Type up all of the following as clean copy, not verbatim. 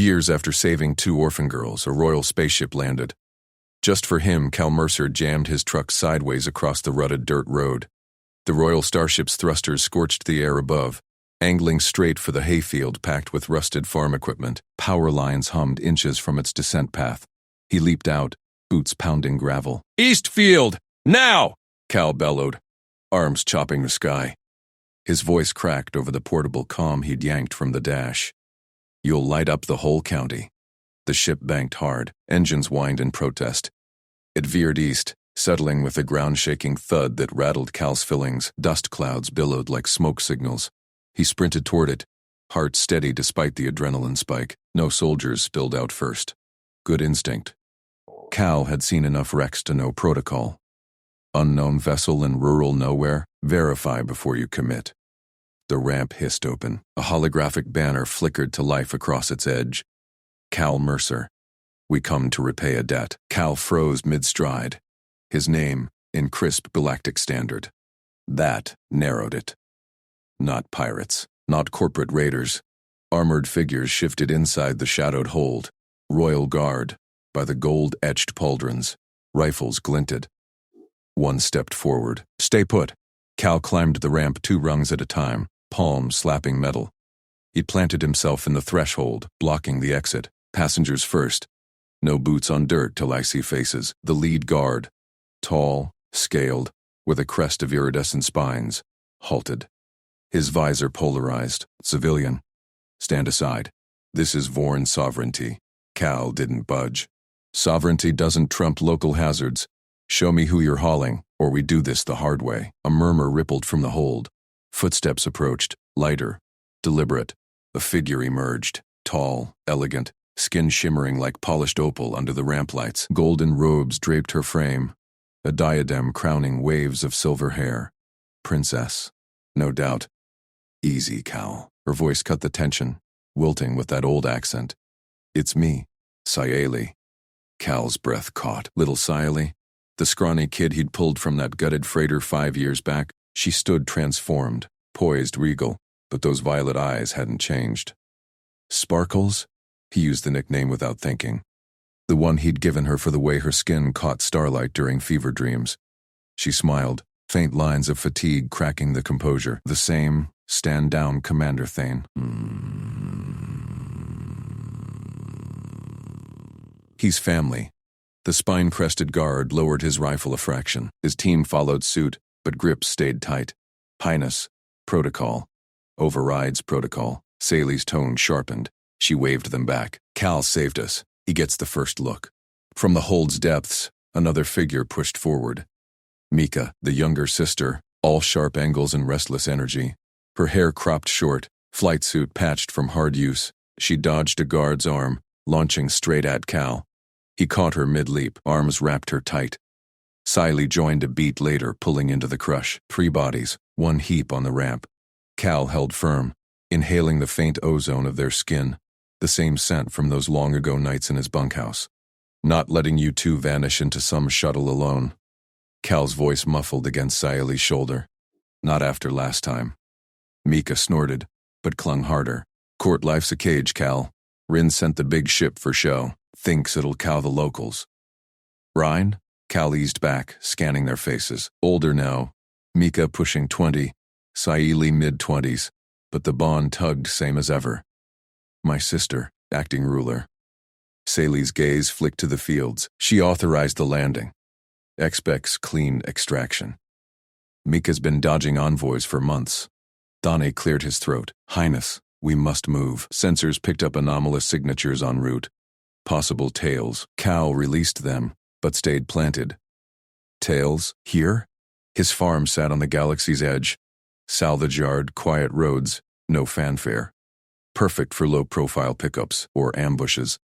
Years after saving 2 orphan girls, a royal spaceship landed. Just for him, Cal Mercer jammed his truck sideways across the rutted dirt road. The royal starship's thrusters scorched the air above, angling straight for the hayfield packed with rusted farm equipment. Power lines hummed inches from its descent path. He leaped out, boots pounding gravel. "Eastfield! Now!" Cal bellowed, arms chopping the sky. His voice cracked over the portable comm he'd yanked from the dash. "You'll light up the whole county." The ship banked hard, engines whined in protest. It veered east, settling with a ground-shaking thud that rattled Cal's fillings. Dust clouds billowed like smoke signals. He sprinted toward it, heart steady despite the adrenaline spike. No soldiers spilled out first. Good instinct. Cal had seen enough wrecks to know protocol. Unknown vessel in rural nowhere, verify before you commit. The ramp hissed open. A holographic banner flickered to life across its edge. Cal Mercer. We come to repay a debt. Cal froze mid-stride. His name, in crisp galactic standard. That narrowed it. Not pirates, not corporate raiders. Armored figures shifted inside the shadowed hold. Royal Guard, by the gold-etched pauldrons. Rifles glinted. One stepped forward. "Stay put." Cal climbed the ramp 2 rungs at a time, palms slapping metal. He planted himself in the threshold, blocking the exit. Passengers first. No boots on dirt till I see faces. The lead guard, tall, scaled, with a crest of iridescent spines, halted. His visor polarized. "Civilian. Stand aside. This is Vorn sovereignty." Cal didn't budge. "Sovereignty doesn't trump local hazards. Show me who you're hauling, or we do this the hard way." A murmur rippled from the hold. Footsteps approached, lighter, deliberate. A figure emerged, tall, elegant, skin shimmering like polished opal under the ramp lights. Golden robes draped her frame, a diadem crowning waves of silver hair. Princess, no doubt. "Easy, Cal." Her voice cut the tension, wilting with that old accent. "It's me, Sayeli." Cal's breath caught. Little Sayeli, the scrawny kid he'd pulled from that gutted freighter 5 years back. She stood transformed, poised, regal, but those violet eyes hadn't changed. Sparkles? He used the nickname without thinking. The one he'd given her for the way her skin caught starlight during fever dreams. She smiled, faint lines of fatigue cracking the composure. "The same, stand down, Commander Thane." "He's family." The spine-crested guard lowered his rifle a fraction. His team followed suit, but grips stayed tight. "Highness, protocol. Overrides protocol." Sally's tone sharpened. She waved them back. "Cal saved us. He gets the first look." From the hold's depths, another figure pushed forward. Mika, the younger sister, all sharp angles and restless energy. Her hair cropped short, flight suit patched from hard use. She dodged a guard's arm, launching straight at Cal. He caught her mid-leap, arms wrapped her tight. Siley joined a beat later, pulling into the crush. 3 bodies, one heap on the ramp. Cal held firm, inhaling the faint ozone of their skin, the same scent from those long-ago nights in his bunkhouse. "Not letting you 2 vanish into some shuttle alone." Cal's voice muffled against Sayeli's shoulder. "Not after last time." Mika snorted, but clung harder. "Court life's a cage, Cal. Rin sent the big ship for show. Thinks it'll cow the locals." "Rhine?" Cal eased back, scanning their faces. Older now, Mika pushing 20, Sayeli mid-20s, but the bond tugged same as ever. "My sister, acting ruler." Sally's gaze flicked to the fields. She authorized the landing. Expex clean extraction. Mika's been dodging envoys for months. Dane cleared his throat. "Highness, we must move." Sensors picked up anomalous signatures en route. Possible tails. Cal released them, but stayed planted. Tails? Here? His farm sat on the galaxy's edge. Salvage yard, quiet roads, no fanfare. Perfect for low-profile pickups or ambushes.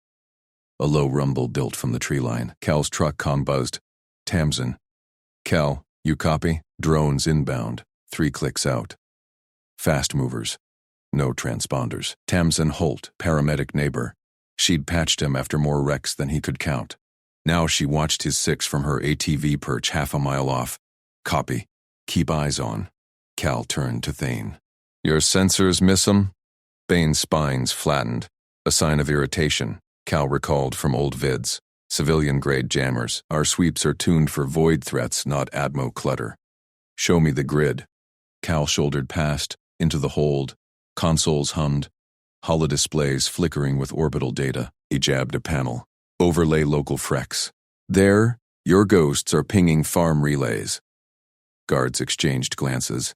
A low rumble built from the tree line. Cal's truck comm buzzed. "Tamsin." "Cal, you copy?" "Drones inbound. 3 clicks out." Fast movers. No transponders. Tamsin Holt, paramedic neighbor. She'd patched him after more wrecks than he could count. Now she watched his 6 from her ATV perch half a mile off. "Copy. Keep eyes on." Cal turned to Thane. "Your sensors miss 'em?" Bane's spines flattened. A sign of irritation, Cal recalled from old vids. Civilian-grade jammers. Our sweeps are tuned for void threats, not Atmo clutter. Show me the grid. Cal shouldered past, into the hold. Consoles hummed. Holodisplays flickering with orbital data. He jabbed a panel. Overlay local frex. There, your ghosts are pinging farm relays. Guards exchanged glances.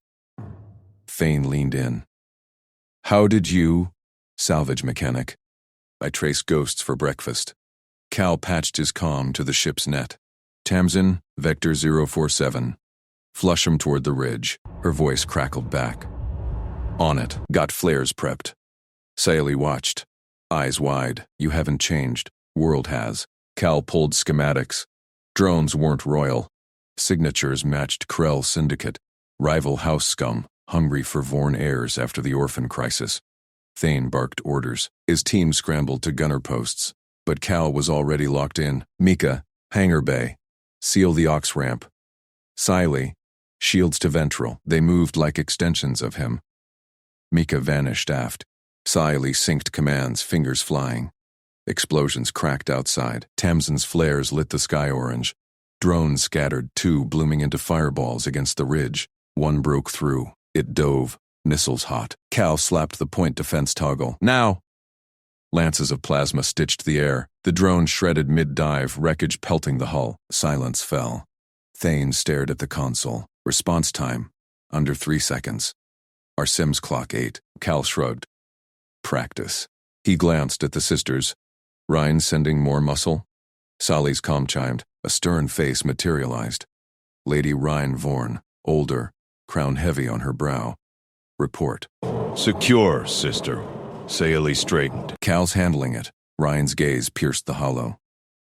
Thane leaned in. How did you? Salvage mechanic. I trace ghosts for breakfast. Cal patched his comm to the ship's net. Tamsin, Vector 047. Flush 'em toward the ridge. Her voice crackled back. On it. Got flares prepped. Sayali watched. Eyes wide. You haven't changed. World has. Cal pulled schematics. Drones weren't royal. Signatures matched Krell Syndicate. Rival house scum, hungry for Vorn heirs after the Orphan crisis. Thane barked orders. His team scrambled to gunner posts. But Cal was already locked in. Mika, hangar bay. Seal the aux ramp. Siley, shields to ventral. They moved like extensions of him. Mika vanished aft. Siley synced commands, fingers flying. Explosions cracked outside. Tamsin's flares lit the sky orange. Drones scattered, two blooming into fireballs against the ridge. One broke through. It dove. Missiles hot. Cal slapped the point defense toggle. Now! Lances of plasma stitched the air. The drone shredded mid-dive, wreckage pelting the hull. Silence fell. Thane stared at the console. Response time, under 3 seconds. Our Sims clock 8. Cal shrugged. Practice. He glanced at the sisters. Ryan sending more muscle? Sally's comm chimed. A stern face materialized. Lady Ryan Vorn, older, crown heavy on her brow. Report. Secure, sister. Sayali straightened. Cal's handling it. Ryan's gaze pierced the hollow.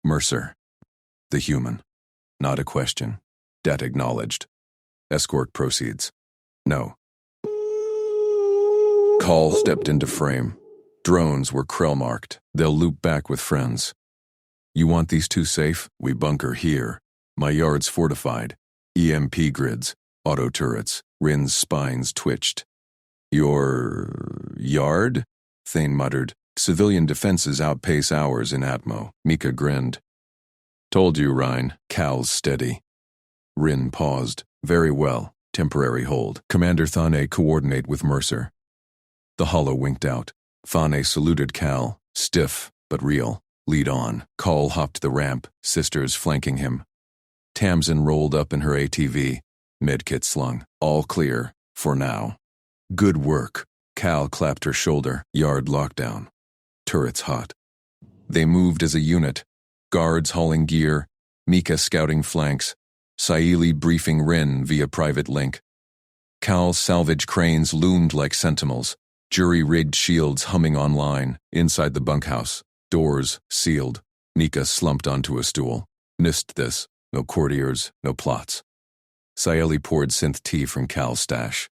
Mercer. The human. Not a question. Det acknowledged. Escort proceeds. No. Call stepped into frame. Drones were Krell marked. They'll loop back with friends. You want these two safe? We bunker here. My yard's fortified. EMP grids. Auto turrets. Rin's spines twitched. Your yard? Thane muttered. Civilian defenses outpace ours in Atmo. Mika grinned. Told you, Ryan. Cal's steady. Rin paused. Very well. Temporary hold. Commander Thane coordinate with Mercer. The hollow winked out. Thane saluted Cal. Stiff, but real. Lead on. Call hopped the ramp, sisters flanking him. Tamsin rolled up in her ATV. Medkit slung. All clear. For now. Good work. Cal clapped her shoulder. Yard lockdown. Turrets hot. They moved as a unit. Guards hauling gear. Mika scouting flanks. Saili briefing Rin via private link. Cal's salvage cranes loomed like sentinels. Jury-rigged shields humming online. Inside the bunkhouse. Doors sealed. Nika slumped onto a stool. Missed this. No courtiers, no plots. Saeli poured synth tea from Cal's stash.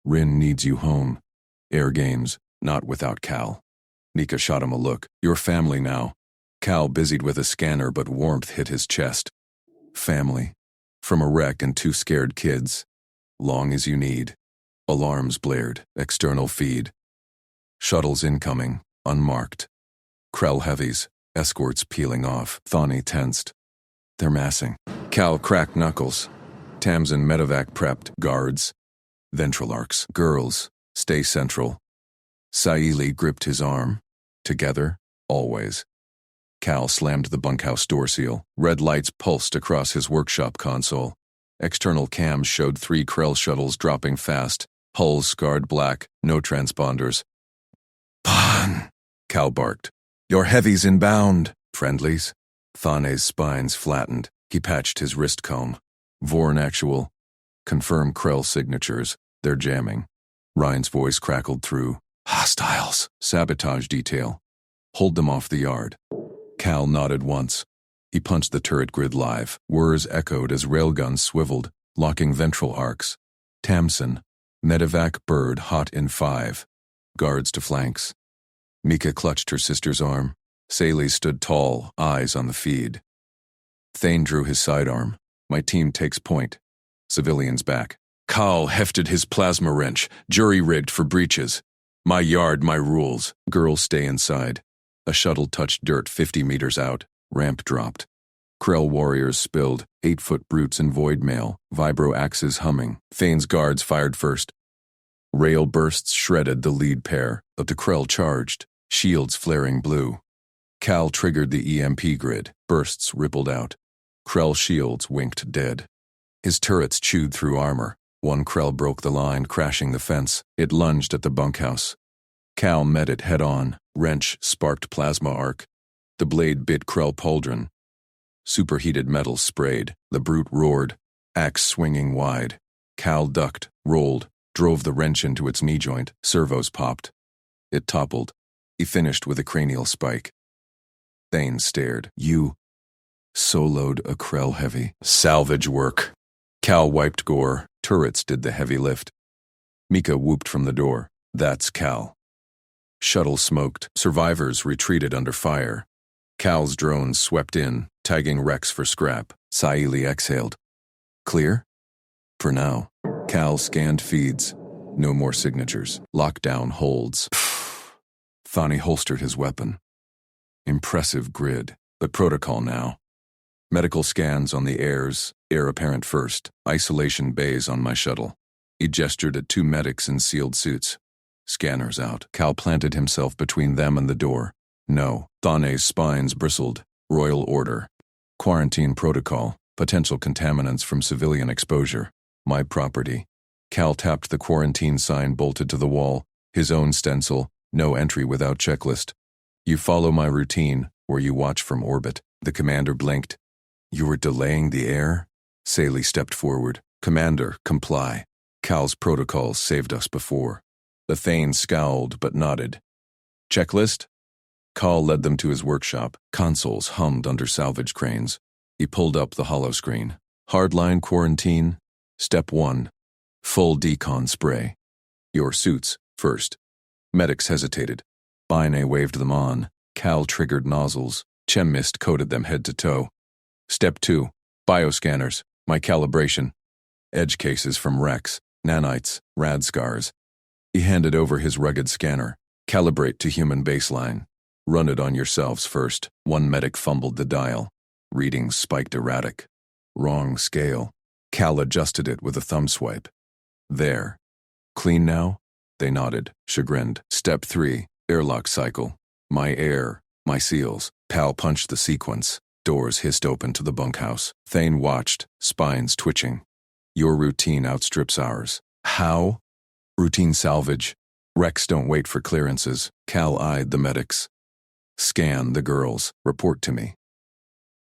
Rin needs you home. Air games, not without Cal. Nika shot him a look. Your family now. Cal busied with a scanner, but warmth hit his chest. Family. From a wreck and 2 scared kids. Long as you need. Alarms blared. External feed. Shuttles incoming. Unmarked. Krell heavies. Escorts peeling off. Thani tensed. They're massing. Cal cracked knuckles. Tamsin medevac prepped. Guards. Ventral arcs. Girls. Stay central. Saili gripped his arm. Together, always. Cal slammed the bunkhouse door seal. Red lights pulsed across his workshop console. External cams showed 3 Krell shuttles dropping fast. Hulls scarred black. No transponders. Pon! Cal barked. Your heavies inbound. Friendlies? Thane's spines flattened. He patched his wrist comb. Vorn actual. Confirm Krell signatures. They're jamming. Ryan's voice crackled through. Hostiles. Sabotage detail. Hold them off the yard. Cal nodded once. He punched the turret grid live. Whirs echoed as railguns swiveled, locking ventral arcs. Tamsin. Medevac bird hot in 5. Guards to flanks. Mika clutched her sister's arm. Saley stood tall, eyes on the feed. Thane drew his sidearm. My team takes point. Civilians back. Cal hefted his plasma wrench, jury-rigged for breaches. My yard, my rules. Girls stay inside. A shuttle touched dirt 50 meters out. Ramp dropped. Krell warriors spilled, 8-foot brutes in void mail, vibro axes humming. Thane's guards fired first. Rail bursts shredded the lead pair, but the Krell charged, shields flaring blue. Cal triggered the EMP grid, bursts rippled out. Krell shields winked dead. His turrets chewed through armor. One Krell broke the line, crashing the fence. It lunged at the bunkhouse. Cal met it head-on. Wrench sparked plasma arc. The blade bit Krell pauldron. Superheated metal sprayed. The brute roared, axe swinging wide. Cal ducked, rolled, drove the wrench into its knee joint. Servos popped. It toppled. He finished with a cranial spike. Thane stared. You soloed a Krell heavy. Salvage work. Cal wiped gore. Turrets did the heavy lift. Mika whooped from the door. That's Cal. Shuttle smoked. Survivors retreated under fire. Cal's drones swept in, tagging wrecks for scrap. Saili exhaled. Clear? For now. Cal scanned feeds. No more signatures. Lockdown holds. Thani holstered his weapon. Impressive grid, but protocol now. Medical scans on the heirs, heir apparent first. Isolation bays on my shuttle. He gestured at 2 medics in sealed suits. Scanners out. Cal planted himself between them and the door. No. Thane's spines bristled. Royal order. Quarantine protocol. Potential contaminants from civilian exposure. My property. Cal tapped the quarantine sign bolted to the wall. His own stencil. No entry without checklist. You follow my routine, or you watch from orbit. The commander blinked. You were delaying the air? Saili stepped forward. Commander, comply. Cal's protocols saved us before. The Thane scowled but nodded. Checklist? Cal led them to his workshop. Consoles hummed under salvage cranes. He pulled up the holoscreen. Hardline quarantine. Step 1. Full decon spray. Your suits, first. Medics hesitated. Bine waved them on. Cal triggered nozzles. Chem mist coated them head to toe. Step 2. Bioscanners. My calibration. Edge cases from wrecks, nanites, rad scars. He handed over his rugged scanner. Calibrate to human baseline. Run it on yourselves first. One medic fumbled the dial. Readings spiked erratic. Wrong scale. Cal adjusted it with a thumb swipe. There. Clean now? They nodded, chagrined. Step 3. Airlock cycle. My air. My seals. Pal punched the sequence. Doors hissed open to the bunkhouse. Thane watched, spines twitching. Your routine outstrips ours. How? Routine salvage. Wrecks don't wait for clearances. Cal eyed the medics. Scan the girls. Report to me.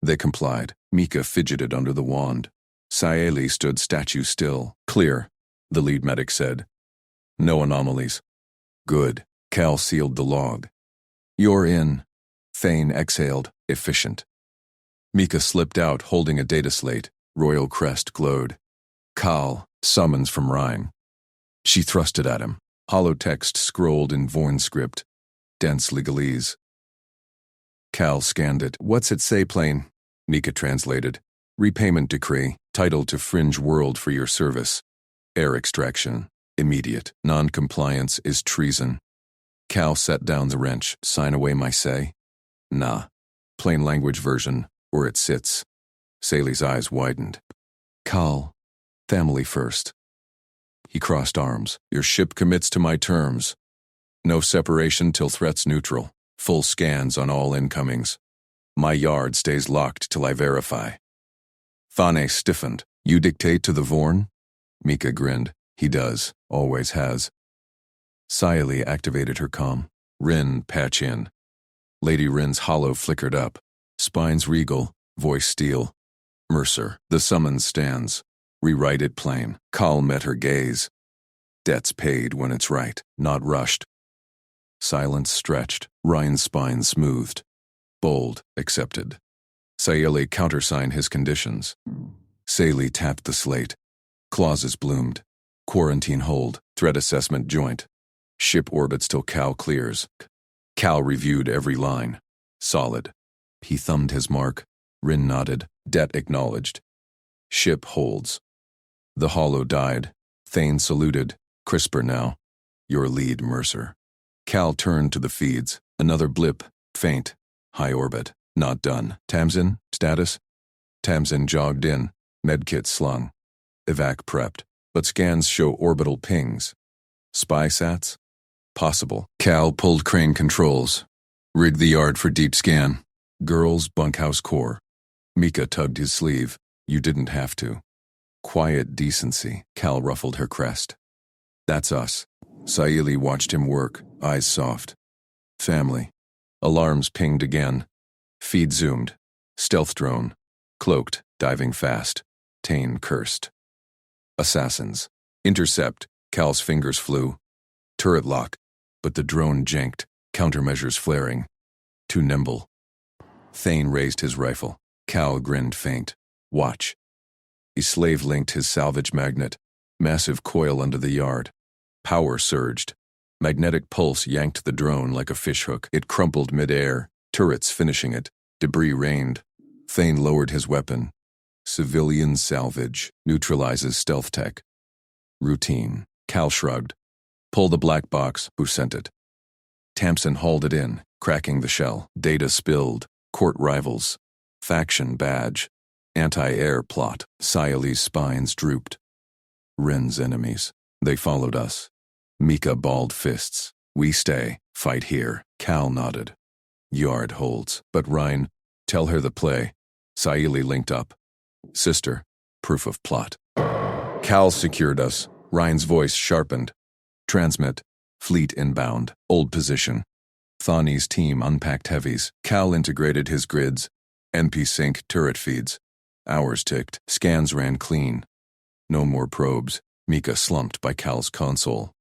They complied. Mika fidgeted under the wand. Saili stood statue still. Clear, the lead medic said. No anomalies. Good. Cal sealed the log. You're in. Thane exhaled. Efficient. Mika slipped out, holding a data slate. Royal crest glowed. Cal, summons from Rhine. She thrust it at him. Holotext scrolled in Vorn script. Dense legalese. Cal scanned it. What's it say, plane? Mika translated. Repayment decree. Title to fringe world for your service. Air extraction. Immediate. Non-compliance is treason. Cal set down the wrench. Sign away my say? Nah. Plain language version, or it sits. Saili's eyes widened. Cal, family first. He crossed arms. Your ship commits to my terms. No separation till threat's neutral. Full scans on all incomings. My yard stays locked till I verify. Thane stiffened. You dictate to the Vorn? Mika grinned. He does. Always has. Saili activated her comm. Rin, patch in. Lady Rin's hollow flickered up. Spines regal, voice steel. Mercer, the summons stands. Rewrite it plain. Cal met her gaze. Debt's paid when it's right, not rushed. Silence stretched. Ryan's spine smoothed. Bold, accepted. Saili countersigned his conditions. Saili tapped the slate. Clauses bloomed. Quarantine hold. Threat assessment joint. Ship orbits till Cal clears. Cal reviewed every line. Solid. He thumbed his mark. Rin nodded. Debt acknowledged. Ship holds. The hollow died. Thane saluted. Crisper now. Your lead, Mercer. Cal turned to the feeds. Another blip. Faint. High orbit. Not done. Tamsin, status? Tamsin jogged in. Medkit slung. Evac prepped. But scans show orbital pings. Spy sats? Possible. Cal pulled crane controls. Rigged the yard for deep scan. Girls, bunkhouse core. Mika tugged his sleeve. You didn't have to. Quiet decency. Cal ruffled her crest. That's us. Saili watched him work, eyes soft. Family. Alarms pinged again. Feed zoomed. Stealth drone. Cloaked, diving fast. Tane cursed. Assassins. Intercept. Cal's fingers flew. Turret lock. But the drone janked, countermeasures flaring. Too nimble. Thane raised his rifle. Cal grinned faint. Watch. He slave-linked his salvage magnet. Massive coil under the yard. Power surged. Magnetic pulse yanked the drone like a fishhook. It crumpled mid-air, turrets finishing it. Debris rained. Thane lowered his weapon. Civilian salvage. Neutralizes stealth tech. Routine. Cal shrugged. Pull the black box. Who sent it? Tamsin hauled it in, cracking the shell. Data spilled. Court rivals. Faction badge. Anti-air plot. Saili's spines drooped. Rin's enemies. They followed us. Mika balled fists. We stay. Fight here. Cal nodded. Yard holds. But Rhine, tell her the play. Saili linked up. Sister. Proof of plot. Cal secured us. Rhine's voice sharpened. Transmit. Fleet inbound. Old position. Thani's team unpacked heavies. Cal integrated his grids. NP sync turret feeds. Hours ticked. Scans ran clean. No more probes. Mika slumped by Cal's console.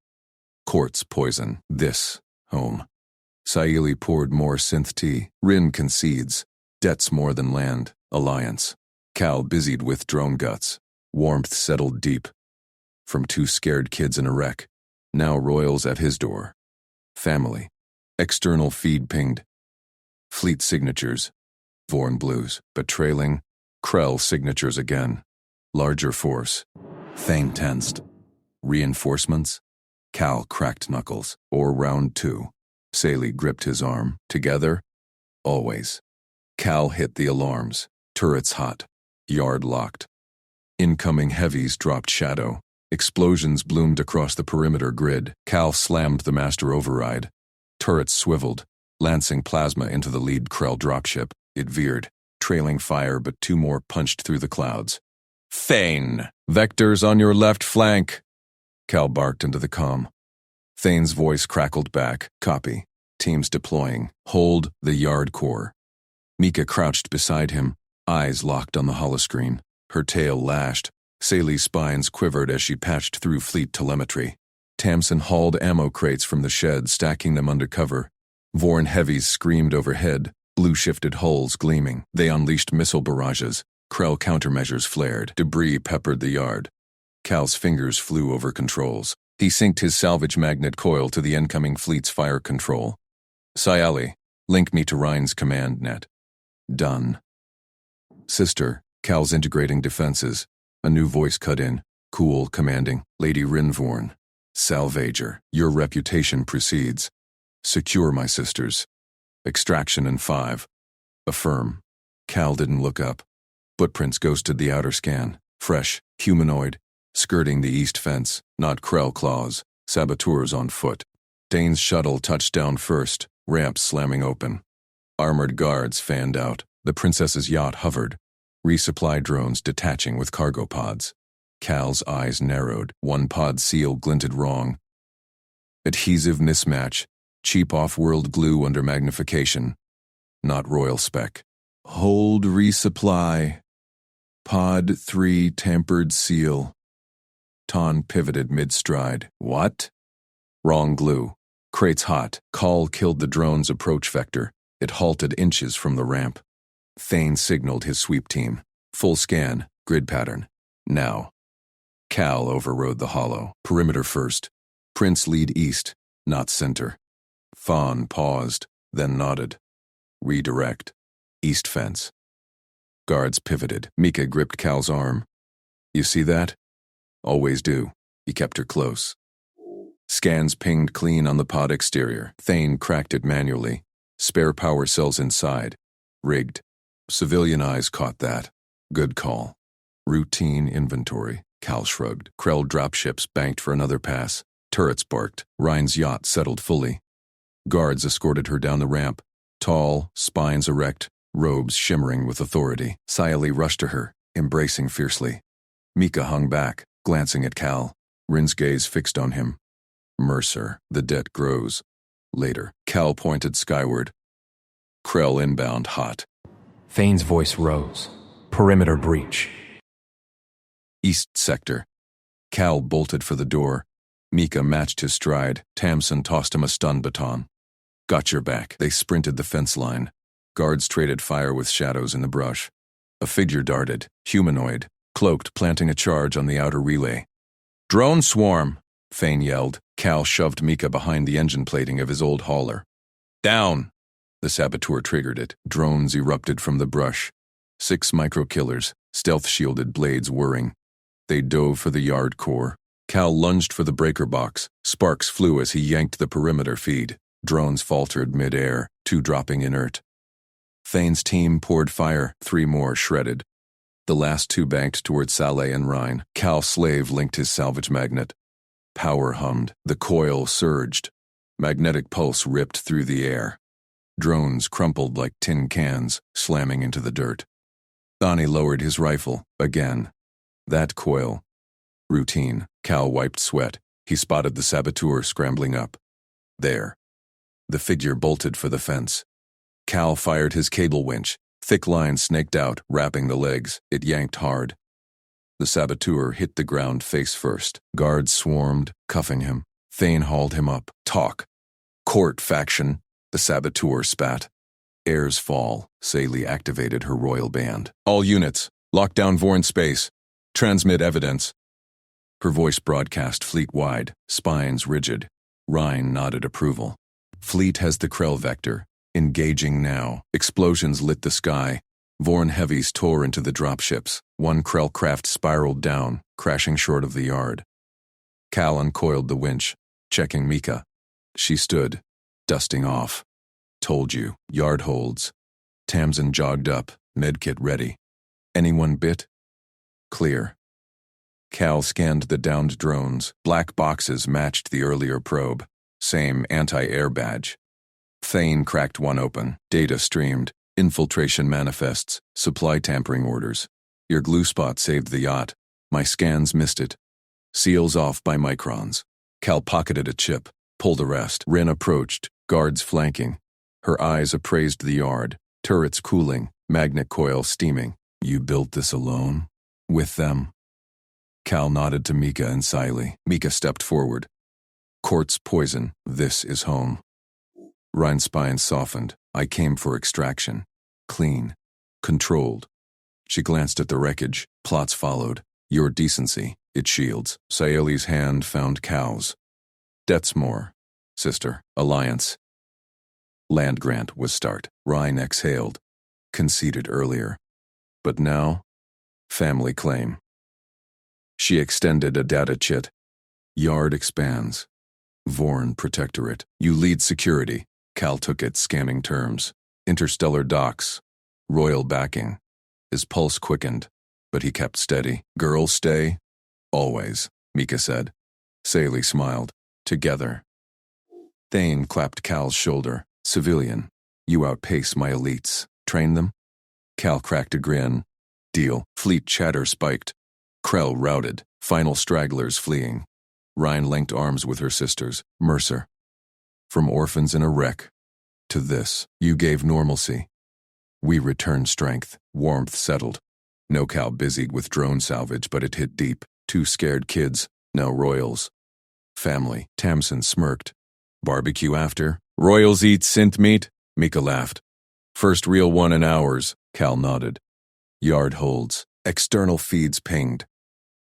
Quartz poison. This. Home. Saili poured more synth tea. Rin concedes. Debts more than land. Alliance. Cal busied with drone guts. Warmth settled deep. From two scared kids in a wreck. Now Royals at his door. Family. External feed pinged. Fleet signatures. Vorn blues. But trailing. Krell signatures again. Larger force. Thane tensed. Reinforcements? Cal cracked knuckles. Or round two. Saili gripped his arm. Together? Always. Cal hit the alarms. Turrets hot. Yard locked. Incoming heavies dropped shadow. Explosions bloomed across the perimeter grid. Cal slammed the master override. Turrets swiveled, lancing plasma into the lead Krell dropship. It veered, trailing fire, but two more punched through the clouds. Thane! Vectors on your left flank! Cal barked into the comm. Thane's voice crackled back. Copy. Teams deploying. Hold the yard core. Mika crouched beside him, eyes locked on the holoscreen. Her tail lashed. Saili's spines quivered as she patched through fleet telemetry. Tamsin hauled ammo crates from the shed, stacking them under cover. Vorn heavies screamed overhead, blue-shifted hulls gleaming. They unleashed missile barrages. Krell countermeasures flared. Debris peppered the yard. Cal's fingers flew over controls. He synced his salvage magnet coil to the incoming fleet's fire control. Saili, link me to Rhine's command net. Done. Sister, Cal's integrating defenses. A new voice cut in. Cool, commanding. Lady Rinvorn. Salvager, your reputation precedes. Secure, my sisters. Extraction in 5. Affirm. Cal didn't look up. Footprints ghosted the outer scan. Fresh, humanoid, skirting the east fence. Not Krell claws. Saboteurs on foot. Dane's shuttle touched down first, ramps slamming open. Armored guards fanned out. The princess's yacht hovered. Resupply drones detaching with cargo pods. Cal's eyes narrowed. One pod seal glinted wrong. Adhesive mismatch. Cheap off-world glue under magnification. Not royal spec. Hold resupply. Pod 3 tampered seal. Ton pivoted mid-stride. What? Wrong glue. Crates hot. Call killed the drone's approach vector. It halted inches from the ramp. Thane signaled his sweep team. Full scan. Grid pattern. Now. Cal overrode the hollow. Perimeter first. Prince lead east, not center. Fawn paused, then nodded. Redirect. East fence. Guards pivoted. Mika gripped Cal's arm. You see that? Always do. He kept her close. Scans pinged clean on the pod exterior. Thane cracked it manually. Spare power cells inside. Rigged. Civilian eyes caught that. Good call. Routine inventory. Cal shrugged. Krell dropships banked for another pass. Turrets barked. Rhine's yacht settled fully. Guards escorted her down the ramp. Tall, spines erect, robes shimmering with authority. Sayali rushed to her, embracing fiercely. Mika hung back, glancing at Cal. Rin's gaze fixed on him. Mercer, the debt grows. Later, Cal pointed skyward. Krell inbound hot. Fane's voice rose. Perimeter breach. East sector. Cal bolted for the door. Mika matched his stride. Tamsin tossed him a stun baton. Got your back. They sprinted the fence line. Guards traded fire with shadows in the brush. A figure darted, humanoid, cloaked, planting a charge on the outer relay. Drone swarm, Fane yelled. Cal shoved Mika behind the engine plating of his old hauler. Down! The saboteur triggered it. Drones erupted from the brush. 6 micro-killers, stealth-shielded blades whirring. They dove for the yard core. Cal lunged for the breaker box. Sparks flew as he yanked the perimeter feed. Drones faltered mid-air, 2 dropping inert. Fane's team poured fire, 3 more shredded. The last 2 banked toward Saleh and Rhine. Cal Slave linked his salvage magnet. Power hummed. The coil surged. Magnetic pulse ripped through the air. Drones crumpled like tin cans, slamming into the dirt. Thani lowered his rifle, again. That coil. Routine. Cal wiped sweat. He spotted the saboteur scrambling up. There. The figure bolted for the fence. Cal fired his cable winch. Thick lines snaked out, wrapping the legs. It yanked hard. The saboteur hit the ground face first. Guards swarmed, cuffing him. Thane hauled him up. Talk. Court faction. The saboteur spat. Airs fall. Saley activated her royal band. All units. Lock down Vorn space. Transmit evidence. Her voice broadcast fleet-wide, spines rigid. Rhine nodded approval. Fleet has the Krell vector. Engaging now. Explosions lit the sky. Vorn heavies tore into the dropships. 1 Krell craft spiraled down, crashing short of the yard. Cal uncoiled the winch, checking Mika. She stood, dusting off. Told you, yard holds. Tamsin jogged up, medkit ready. Anyone bit? Clear. Cal scanned the downed drones. Black boxes matched the earlier probe. Same anti-air badge. Thane cracked one open. Data streamed. Infiltration manifests. Supply tampering orders. Your glue spot saved the yacht. My scans missed it. Seals off by microns. Cal pocketed a chip. Pulled the rest. Rin approached. Guards flanking. Her eyes appraised the yard. Turrets cooling. Magnet coil steaming. You built this alone? With them? Cal nodded to Mika and Siley. Mika stepped forward. Quartz poison. This is home. Rhine's spine softened. I came for extraction. Clean. Controlled. She glanced at the wreckage. Plots followed. Your decency. It shields. Sayeli's hand found Cal's. Debtsmore. Sister. Alliance. Land grant was start. Rhine exhaled. Conceded earlier. But now? Family claim. She extended a data chit. Yard expands. Vorn Protectorate. You lead security. Cal took it, scanning terms. Interstellar docks. Royal backing. His pulse quickened, but he kept steady. Girls stay? Always, Mika said. Saley smiled. Together. Thane clapped Cal's shoulder. Civilian. You outpace my elites. Train them? Cal cracked a grin. Deal. Fleet chatter spiked. Krell routed. Final stragglers fleeing. Rhine linked arms with her sisters. Mercer. From orphans in a wreck to this, you gave normalcy. We returned strength. Warmth settled. No Cal busied with drone salvage, but it hit deep. 2 scared kids, now royals. Family. Tamsin smirked. Barbecue after? Royals eat synth meat? Mika laughed. First real one in hours. Cal nodded. Yard holds. External feeds pinged.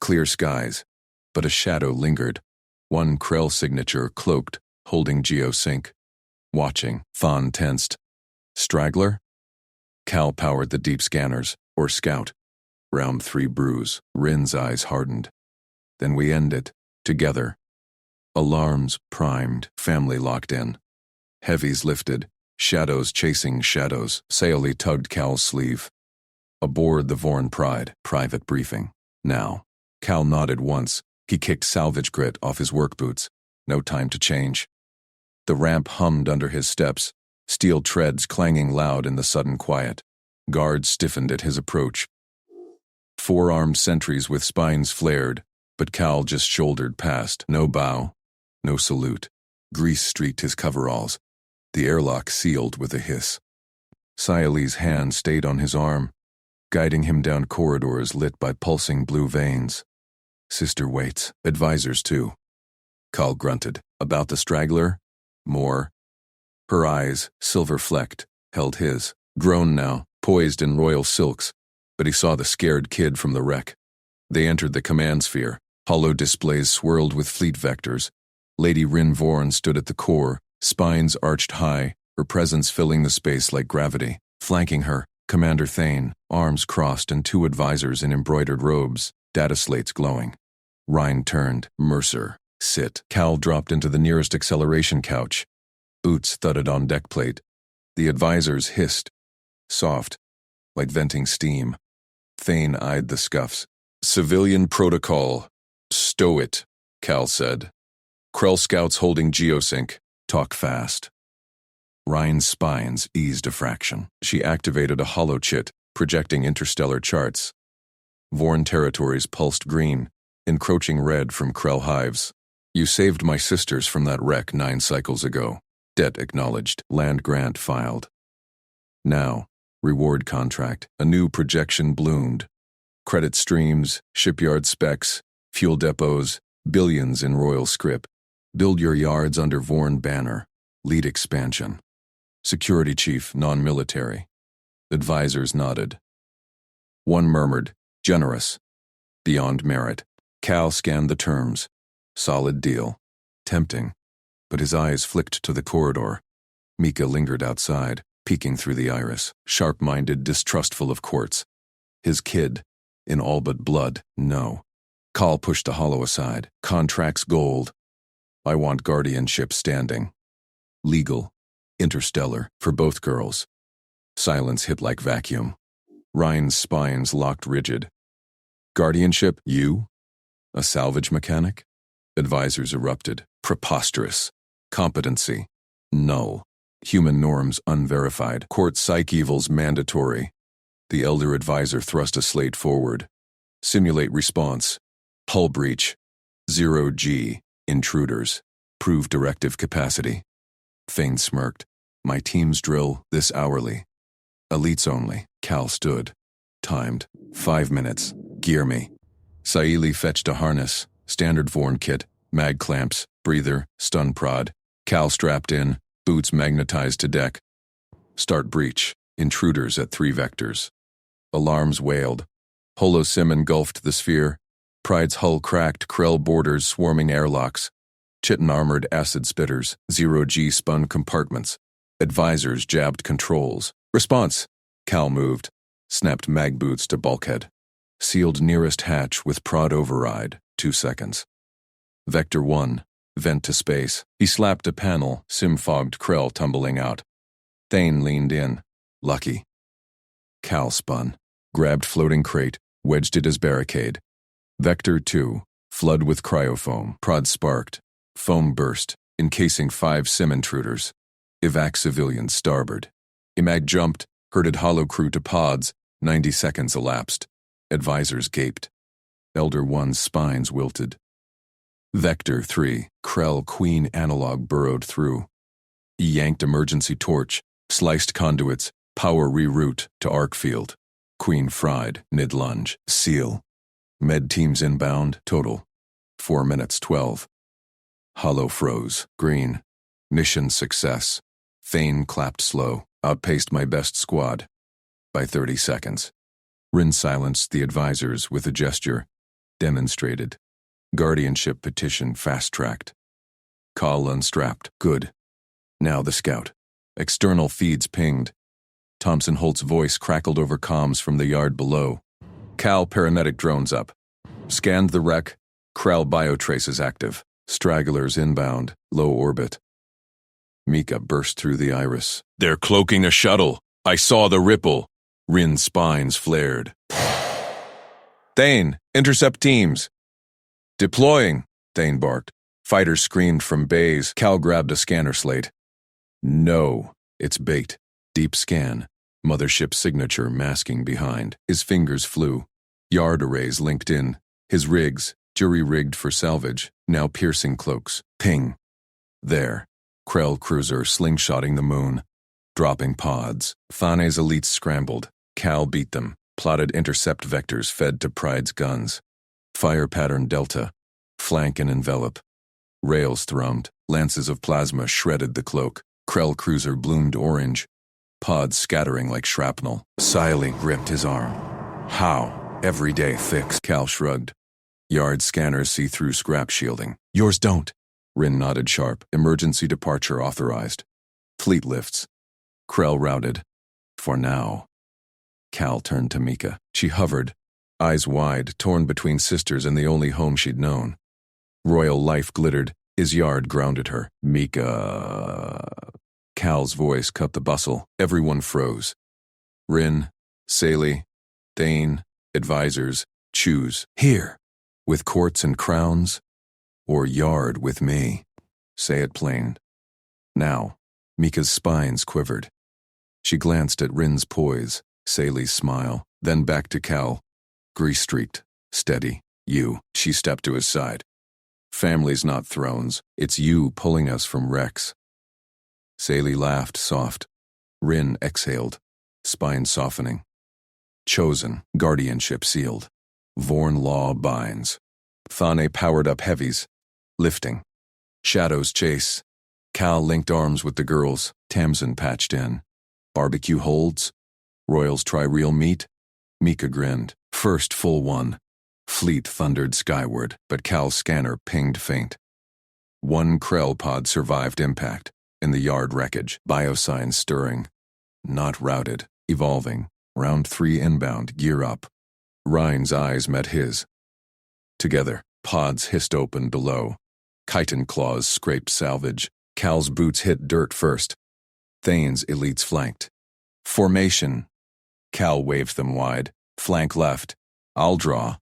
Clear skies. But a shadow lingered. 1 Krell signature cloaked, holding geosync. Watching. Thon tensed. Straggler? Cal powered the deep scanners, or scout. Round 3 bruise. Rin's eyes hardened. Then we end it. Together. Alarms primed. Family locked in. Heavies lifted. Shadows chasing shadows. Sayali tugged Cal's sleeve. Aboard the Vorn Pride, private briefing. Now. Cal nodded once. He kicked salvage grit off his work boots. No time to change. The ramp hummed under his steps, steel treads clanging loud in the sudden quiet. Guards stiffened at his approach. Four-armed sentries with spines flared, but Cal just shouldered past. No bow, no salute. Grease streaked his coveralls. The airlock sealed with a hiss. Sayali's hand stayed on his arm, guiding him down corridors lit by pulsing blue veins. Sister waits. Advisors, too. Cal grunted. About the straggler? More. Her eyes, silver-flecked, held his. Grown now, poised in royal silks, but he saw the scared kid from the wreck. They entered the command sphere. Hollow displays swirled with fleet vectors. Lady Rin Vorn stood at the core, spines arched high, her presence filling the space like gravity. Flanking her, Commander Thane, arms crossed and two advisors in embroidered robes, data slates glowing. Rhine turned. Mercer. Sit. Cal dropped into the nearest acceleration couch. Boots thudded on deck plate. The advisors hissed. Soft, like venting steam. Thane eyed the scuffs. Civilian protocol. Stow it, Cal said. Krell scouts holding geosync. Talk fast. Rhine's spines eased a fraction. She activated a hollow chit, projecting interstellar charts. Vorn territories pulsed green, encroaching red from Krell hives. You saved my sisters from that wreck 9 cycles ago. Debt acknowledged. Land grant filed. Now, reward contract. A new projection bloomed. Credit streams, shipyard specs, fuel depots, billions in royal scrip. Build your yards under Vorn banner. Lead expansion. Security chief, non-military. Advisors nodded. One murmured, generous. Beyond merit. Cal scanned the terms. Solid deal. Tempting. But his eyes flicked to the corridor. Mika lingered outside, peeking through the iris, sharp-minded, distrustful of courts. His kid. In all but blood, no. Cal pushed the hollow aside. Contracts gold. I want guardianship standing. Legal. Interstellar, for both girls. Silence hit like vacuum. Rhine's spines locked rigid. Guardianship, you? A salvage mechanic? Advisors erupted. Preposterous. Competency. Null. Human norms unverified. Court psych evils mandatory. The elder advisor thrust a slate forward. Simulate response. Hull breach. 0G. Intruders. Prove directive capacity. Thane smirked. My teams drill this hourly. Elites only. Cal stood. Timed. 5 minutes. Gear me. Saili fetched a harness. Standard Vorn kit. Mag clamps. Breather. Stun prod. Cal strapped in. Boots magnetized to deck. Start breach. Intruders at 3 vectors. Alarms wailed. Holosim engulfed the sphere. Pride's hull cracked. Krell borders swarming airlocks. Chitin armored acid spitters. 0G spun compartments. Advisors jabbed controls. Response. Cal moved. Snapped mag boots to bulkhead. Sealed nearest hatch with prod override. 2 seconds. Vector 1. Vent to space. He slapped a panel, sim-fogged Krell tumbling out. Thane leaned in. Lucky. Cal spun. Grabbed floating crate, wedged it as barricade. Vector 2. Flood with cryofoam. Prod sparked. Foam burst, encasing 5 sim intruders. Evac civilians starboard. Imag jumped, herded hollow crew to pods. 90 seconds elapsed. Advisors gaped. Elder 1's spines wilted. Vector 3. Krell Queen analog burrowed through. He yanked emergency torch, sliced conduits, power reroute to arc field. Queen fried, mid-lunge. Seal. Med teams inbound, total. 4 minutes 12. Hollow froze. Green. Mission success. Thane clapped slow. Outpaced my best squad. By 30 seconds. Rin silenced the advisors with a gesture. Demonstrated. Guardianship petition fast-tracked. Call unstrapped. Good. Now the scout. External feeds pinged. Thompson Holt's voice crackled over comms from the yard below. Cal paramedic drones up. Scanned the wreck. Krell biotraces active. Stragglers inbound. Low orbit. Mika burst through the iris. They're cloaking a shuttle. I saw the ripple. Rin's spines flared. Thane, intercept teams. Deploying, Thane barked. Fighters screamed from bays. Cal grabbed a scanner slate. No, it's bait. Deep scan. Mothership signature masking behind. His fingers flew. Yard arrays linked in. His rigs, jury-rigged for salvage, now piercing cloaks. Ping. There. Krell cruiser slingshotting the moon. Dropping pods. Thane's elites scrambled. Cal beat them. Plotted intercept vectors fed to Pride's guns. Fire pattern delta. Flank and envelop. Rails thrummed. Lances of plasma shredded the cloak. Krell cruiser bloomed orange. Pods scattering like shrapnel. Siley gripped his arm. How? Everyday fix. Cal shrugged. Yard scanners see through scrap shielding. Yours don't. Rin nodded sharp. Emergency departure authorized. Fleet lifts. Krell routed. For now. Cal turned to Mika. She hovered, eyes wide, torn between sisters and the only home she'd known. Royal life glittered. His yard grounded her. Mika. Cal's voice cut the bustle. Everyone froze. Rin, Saley, Thane, advisors, choose. Here, with courts and crowns, or yard with me. Say it plain. Now, Mika's spines quivered. She glanced at Rin's poise, Saley's smile, then back to Cal. Grease-streaked, steady. You. She stepped to his side. Families, not thrones. It's you pulling us from wrecks. Saley laughed soft. Rin exhaled, spine softening. Chosen, guardianship sealed. Vorn law binds. Thane powered up heavies, lifting. Shadows chase. Cal linked arms with the girls. Tamsin patched in. Barbecue holds. Royals try real meat. Mika grinned. First full one. Fleet thundered skyward, but Cal's scanner pinged faint. One Krell pod survived impact. In the yard wreckage, biosigns stirring. Not routed, evolving. Round 3 inbound, gear up. Ryan's eyes met his. Together, pods hissed open below. Chitin claws scraped salvage. Cal's boots hit dirt first. Thane's elites flanked. Formation. Cal waved them wide. Flank left. I'll draw.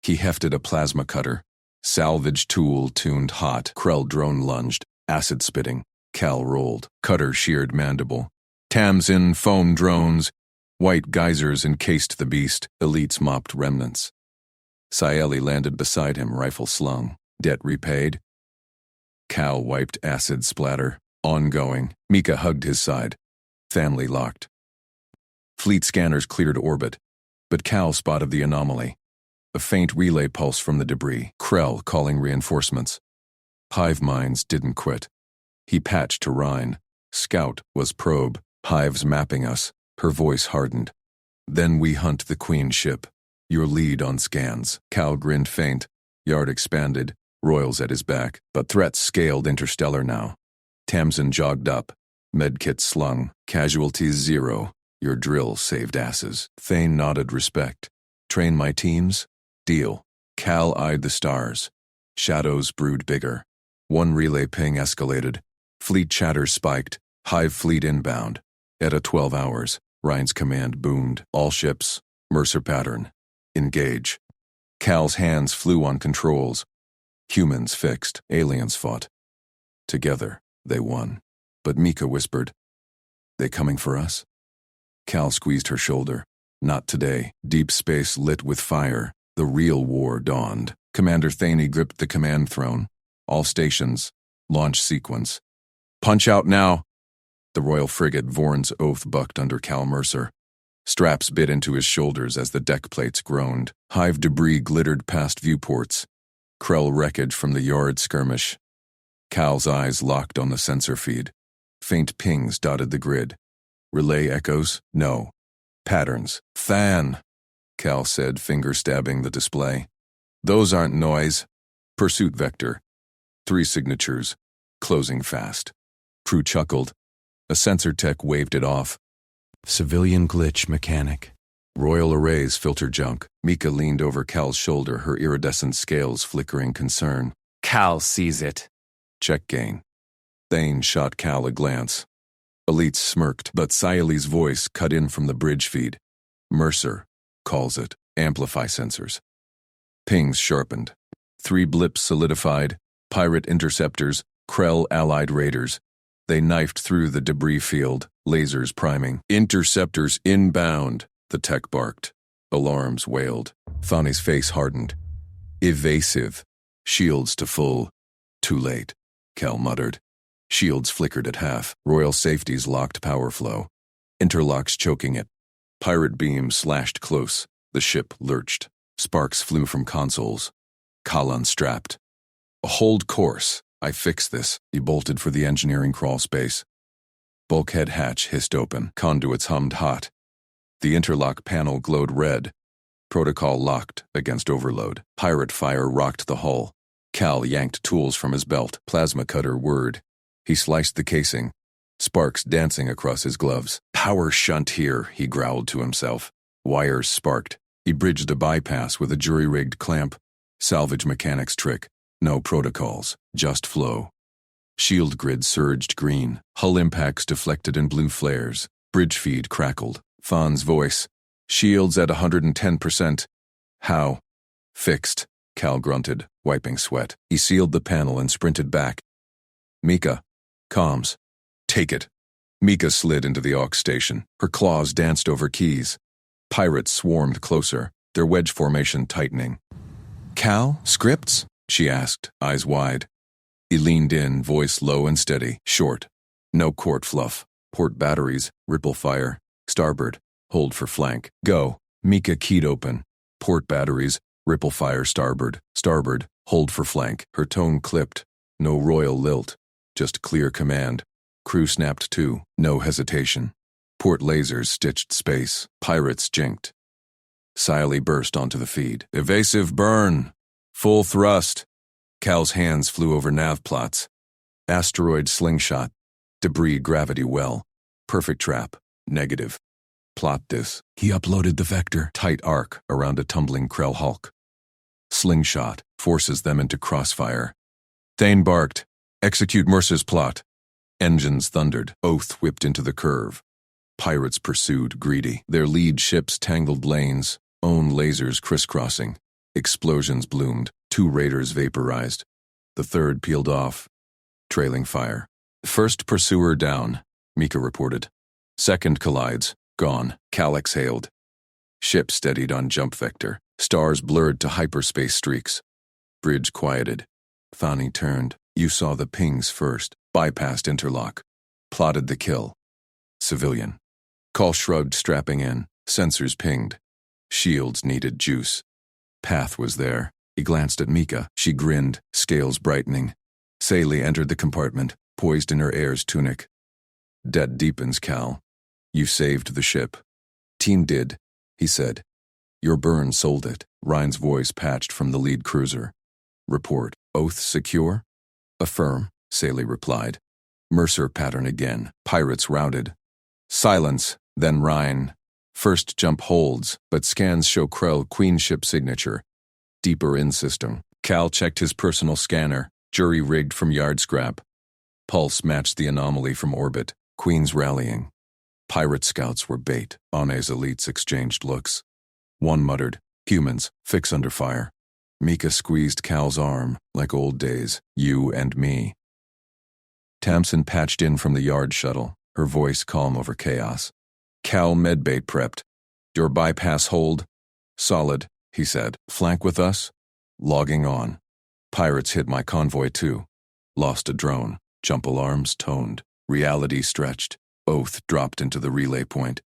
He hefted a plasma cutter. Salvage tool tuned hot. Krell drone lunged. Acid spitting. Cal rolled. Cutter sheared mandible. Tamsin foam drones. White geysers encased the beast. Elites mopped remnants. Saeli landed beside him, rifle slung. Debt repaid. Cal wiped acid splatter. Ongoing. Mika hugged his side. Family locked. Fleet scanners cleared orbit, but Cal spotted the anomaly. A faint relay pulse from the debris. Krell calling reinforcements. Hive minds didn't quit. He patched to Rhine. Scout was probe. Hive's mapping us. Her voice hardened. Then we hunt the Queen ship. Your lead on scans. Cal grinned faint. Yard expanded. Royals at his back. But threats scaled interstellar now. Tamsin jogged up. Medkit slung. Casualties 0. Your drill saved asses. Thane nodded respect. Train my teams? Deal. Cal eyed the stars. Shadows brewed bigger. One relay ping escalated. Fleet chatter spiked. Hive fleet inbound. At 12 hours, Ryan's command boomed. All ships, Mercer pattern. Engage. Cal's hands flew on controls. Humans fixed. Aliens fought. Together, they won. But Mika whispered, "They coming for us?" Cal squeezed her shoulder. Not today. Deep space lit with fire. The real war dawned. Commander Thane gripped the command throne. All stations. Launch sequence. Punch out now. The Royal Frigate Vorn's oath bucked under Cal Mercer. Straps bit into his shoulders as the deck plates groaned. Hive debris glittered past viewports. Krell wreckage from the yard skirmish. Cal's eyes locked on the sensor feed. Faint pings dotted the grid. Relay echoes? No. Patterns. Than, Cal said, finger stabbing the display. Those aren't noise. Pursuit vector. 3 signatures. Closing fast. Crew chuckled. A sensor tech waved it off. Civilian glitch mechanic. Royal arrays filter junk. Mika leaned over Cal's shoulder, her iridescent scales flickering concern. Cal sees it. Check gain. Thane shot Cal a glance. Elites smirked, but Siley's voice cut in from the bridge feed. Mercer calls it amplify sensors. Pings sharpened. 3 blips solidified, pirate interceptors, Krell allied raiders. They knifed through the debris field, lasers priming. Interceptors inbound, the tech barked. Alarms wailed. Thani's face hardened. Evasive. Shields to full. Too late, Cal muttered. Shields flickered at half. Royal safeties locked power flow. Interlocks choking it. Pirate beams slashed close. The ship lurched. Sparks flew from consoles. Cal unstrapped. Hold course. I fixed this. He bolted for the engineering crawl space. Bulkhead hatch hissed open. Conduits hummed hot. The interlock panel glowed red. Protocol locked against overload. Pirate fire rocked the hull. Cal yanked tools from his belt. Plasma cutter whirred. He sliced the casing. Sparks dancing across his gloves. Power shunt here, he growled to himself. Wires sparked. He bridged a bypass with a jury-rigged clamp. Salvage mechanics trick. No protocols, just flow. Shield grid surged green. Hull impacts deflected in blue flares. Bridge feed crackled. Fahn's voice. Shields at 110%. How? Fixed, Cal grunted, wiping sweat. He sealed the panel and sprinted back. Mika. Comms. Take it. Mika slid into the aux station. Her claws danced over keys. Pirates swarmed closer, their wedge formation tightening. Cal, scripts? She asked, eyes wide. He leaned in, voice low and steady, short. No court fluff. Port batteries, ripple fire. Starboard, hold for flank. Go. Mika keyed open. Port batteries, ripple fire starboard. Starboard, hold for flank. Her tone clipped. No royal lilt. Just clear command. Crew snapped to. No hesitation. Port lasers stitched space. Pirates jinked. Siley burst onto the feed. Evasive burn. Full thrust. Cal's hands flew over nav plots. Asteroid slingshot. Debris gravity well. Perfect trap. Negative. Plot this. He uploaded the vector. Tight arc around a tumbling Krell hulk. Slingshot forces them into crossfire. Thane barked. Execute Mercer's plot. Engines thundered. Oath whipped into the curve. Pirates pursued, greedy. Their lead ships tangled lanes. Own lasers crisscrossing. Explosions bloomed. 2 raiders vaporized. The third peeled off. Trailing fire. First pursuer down, Mika reported. Second collides. Gone. Cal exhaled. Ship steadied on jump vector. Stars blurred to hyperspace streaks. Bridge quieted. Thani turned. You saw the pings first. Bypassed interlock. Plotted the kill. Civilian. Call shrugged, strapping in. Sensors pinged. Shields needed juice. Path was there. He glanced at Mika. She grinned, scales brightening. Saley entered the compartment, poised in her heir's tunic. Debt deepens, Cal. You saved the ship. Team did, he said. Your burn sold it. Ryan's voice patched from the lead cruiser. Report. Oath secure? Affirm, Saley replied. Mercer pattern again. Pirates routed. Silence, then Ryan. First jump holds, but scans show Krell Queen ship signature. Deeper in system. Cal checked his personal scanner, jury rigged from yard scrap. Pulse matched the anomaly from orbit. Queen's rallying. Pirate scouts were bait. Ane's elites exchanged looks. One muttered, humans, fix under fire. Mika squeezed Cal's arm, like old days, you and me. Tamsin patched in from the yard shuttle, her voice calm over chaos. Cal medbait prepped. Your bypass hold? Solid, he said. Flank with us? Logging on. Pirates hit my convoy too. Lost a drone. Jump alarms toned. Reality stretched. Oath dropped into the relay point.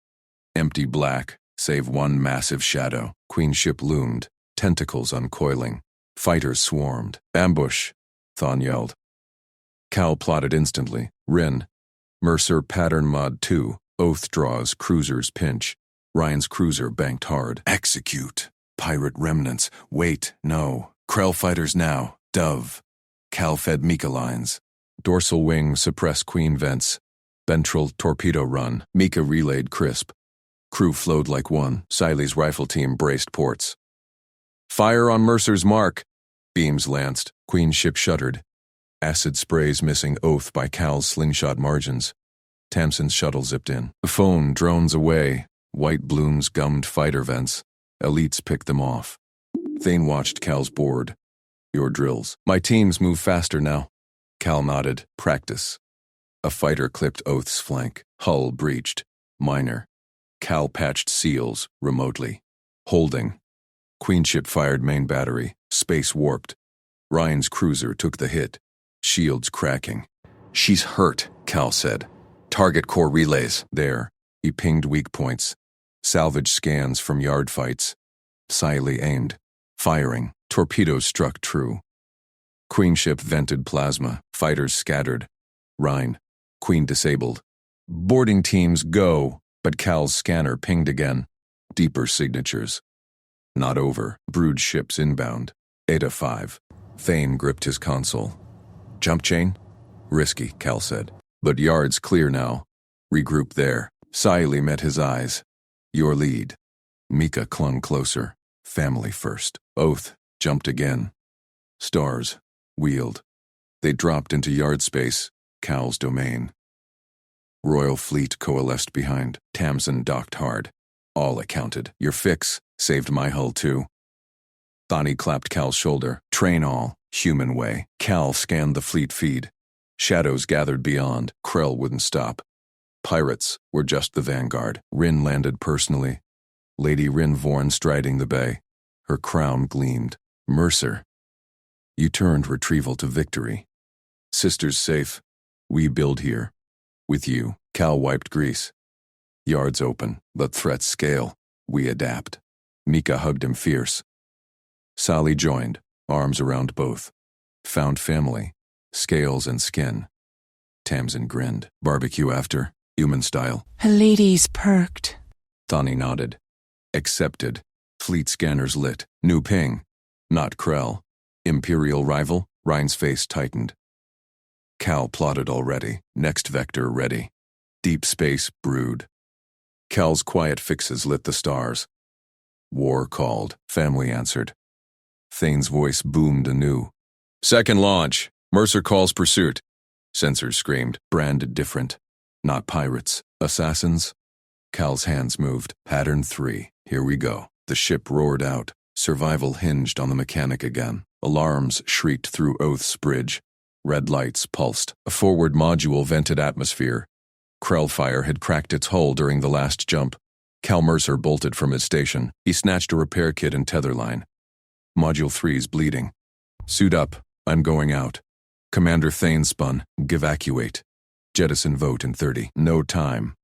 Empty black, save one massive shadow. Queen ship loomed, tentacles uncoiling. Fighters swarmed. Ambush, Thon yelled. Cal plotted instantly. Rin. Mercer pattern mod 2. Oath draws, cruisers pinch. Ryan's cruiser banked hard. Execute. Pirate remnants. Wait, no. Krell fighters now. Dove. Cal fed Mika lines. Dorsal wing suppress Queen vents. Ventral torpedo run. Mika relayed crisp. Crew flowed like one. Siley's rifle team braced ports. Fire on Mercer's mark. Beams lanced. Queen ship shuddered. Acid sprays missing oath by Cal's slingshot margins. Tamsin's shuttle zipped in. The phone drones away. White blooms gummed fighter vents. Elites picked them off. Thane watched Cal's board. Your drills. My teams move faster now. Cal nodded. Practice. A fighter clipped Oath's flank. Hull breached. Minor. Cal patched seals, remotely. Holding. Queenship fired main battery. Space warped. Ryan's cruiser took the hit. Shields cracking. She's hurt, Cal said. Target core relays. There. He pinged weak points. Salvage scans from yard fights. Silently aimed. Firing. Torpedoes struck true. Queenship vented plasma. Fighters scattered. Rhine. Queen disabled. Boarding teams go, but Cal's scanner pinged again. Deeper signatures. Not over. Brood ships inbound. Eta 5. Thane gripped his console. Jump chain? Risky, Cal said. But yard's clear now. Regroup there. Siley met his eyes. Your lead. Mika clung closer. Family first. Oath jumped again. Stars wheeled. They dropped into yard space, Cal's domain. Royal fleet coalesced behind. Tamsin docked hard. All accounted. Your fix saved my hull too. Thani clapped Cal's shoulder. Train all. Human way. Cal scanned the fleet feed. Shadows gathered beyond. Krell wouldn't stop. Pirates were just the vanguard. Rin landed personally. Lady Rin Vorn striding the bay. Her crown gleamed. Mercer. You turned retrieval to victory. Sisters safe. We build here. With you. Cal wiped grease. Yards open. Let threats scale. We adapt. Mika hugged him fierce. Sally joined, arms around both. Found family. Scales and skin. Tamsin grinned. Barbecue after. Human style. Ladies perked. Thani nodded. Accepted. Fleet scanners lit. New ping. Not Krell. Imperial rival. Rhine's face tightened. Cal plotted already. Next vector ready. Deep space brood. Cal's quiet fixes lit the stars. War called. Family answered. Thane's voice boomed anew. Second launch. Mercer calls pursuit. Sensors screamed. Branded different. Not pirates. Assassins. Cal's hands moved. Pattern 3. Here we go. The ship roared out. Survival hinged on the mechanic again. Alarms shrieked through Oath's bridge. Red lights pulsed. A forward module vented atmosphere. Krell fire had cracked its hull during the last jump. Cal Mercer bolted from his station. He snatched a repair kit and tether line. Module 3's bleeding. Suit up. I'm going out. Commander Thane spun. Evacuate. Jettison vote in 30. No time.